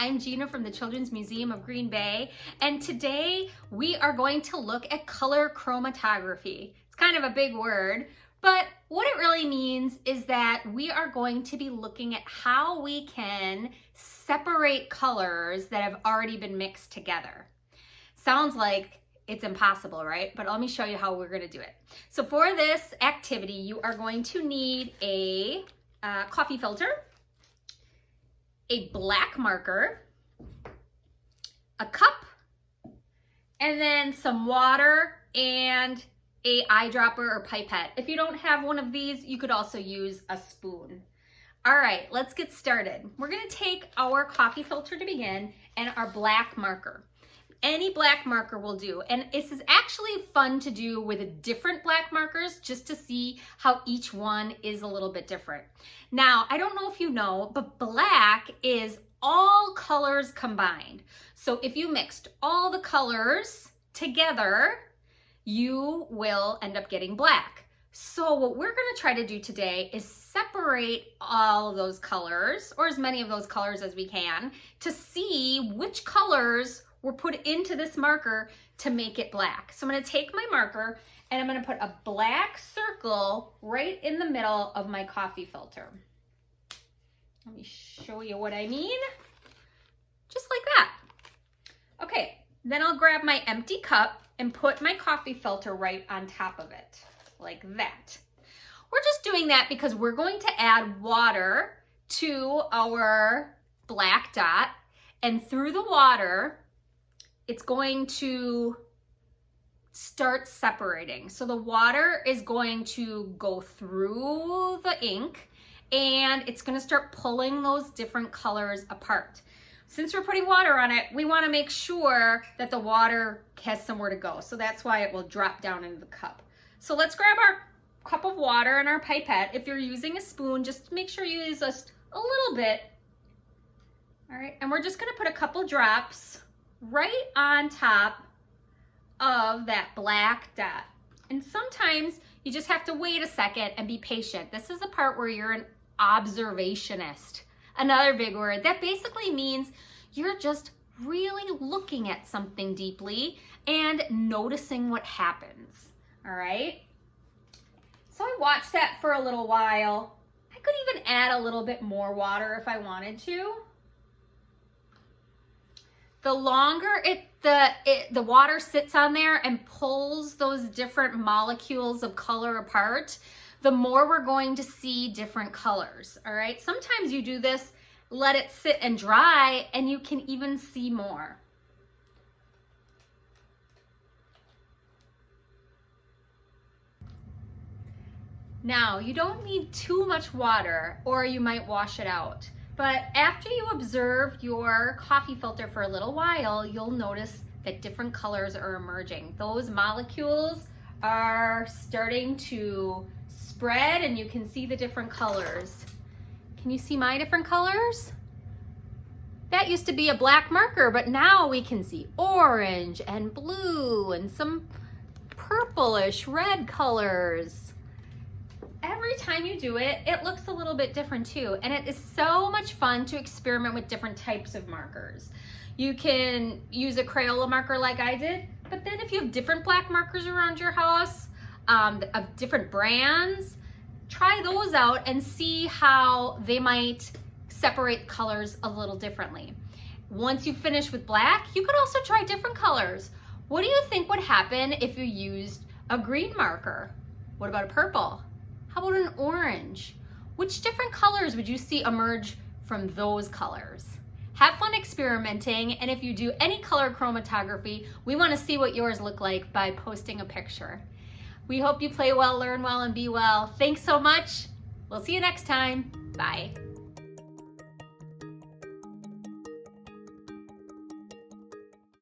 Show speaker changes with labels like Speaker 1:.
Speaker 1: I'm Gina from the Children's Museum of Green Bay, and today we are going to look at color chromatography. It's kind of a big word, but what it really means is that we are going to be looking at how we can separate colors that have already been mixed together. Sounds like it's impossible, right? But let me show you how we're going to do it. So for this activity, you are going to need a coffee filter, a black marker, a cup, and then some water and a eyedropper or pipette. If you don't have one of these, you could also use a spoon. All right, let's get started. We're gonna take our coffee filter to begin and our black marker. Any black marker will do. And this is actually fun to do with different black markers just to see how each one is a little bit different. Now, I don't know if you know, but black is all colors combined. So if you mixed all the colors together, you will end up getting black. So what we're gonna try to do today is separate all of those colors, or as many of those colors as we can, to see which colors were put into this marker to make it black. So I'm gonna take my marker and I'm gonna put a black circle right in the middle of my coffee filter. Let me show you what I mean. Just like that. Okay, then I'll grab my empty cup and put my coffee filter right on top of it, like that. We're just doing that because we're going to add water to our black dot, and through the water, it's going to start separating. So the water is going to go through the ink and it's gonna start pulling those different colors apart. Since we're putting water on it, we wanna make sure that the water has somewhere to go. So that's why it will drop down into the cup. So let's grab our cup of water and our pipette. If you're using a spoon, just make sure you use just a little bit. All right, and we're just gonna put a couple drops right on top of that black dot. And sometimes you just have to wait a second and be patient. This is the part where you're an observationist. Another big word that basically means you're just really looking at something deeply and noticing what happens. All right. So I watched that for a little while. I could even add a little bit more water if I wanted to. The longer the water sits on there and pulls those different molecules of color apart, the more we're going to see different colors, all right? Sometimes you do this, let it sit and dry, and you can even see more. Now, you don't need too much water or you might wash it out. But after you observe your coffee filter for a little while, you'll notice that different colors are emerging. Those molecules are starting to spread and you can see the different colors. Can you see my different colors? That used to be a black marker, but now we can see orange and blue and some purplish red colors. Every time you do it, it looks a little bit different too. And it is so much fun to experiment with different types of markers. You can use a Crayola marker like I did, but then if you have different black markers around your house, of different brands, try those out and see how they might separate colors a little differently. Once you finish with black, you could also try different colors. What do you think would happen if you used a green marker? What about a purple? How about an orange? Which different colors would you see emerge from those colors? Have fun experimenting, and if you do any color chromatography, we want to see what yours look like by posting a picture. We hope you play well, learn well, and be well. Thanks so much. We'll see you next time. Bye.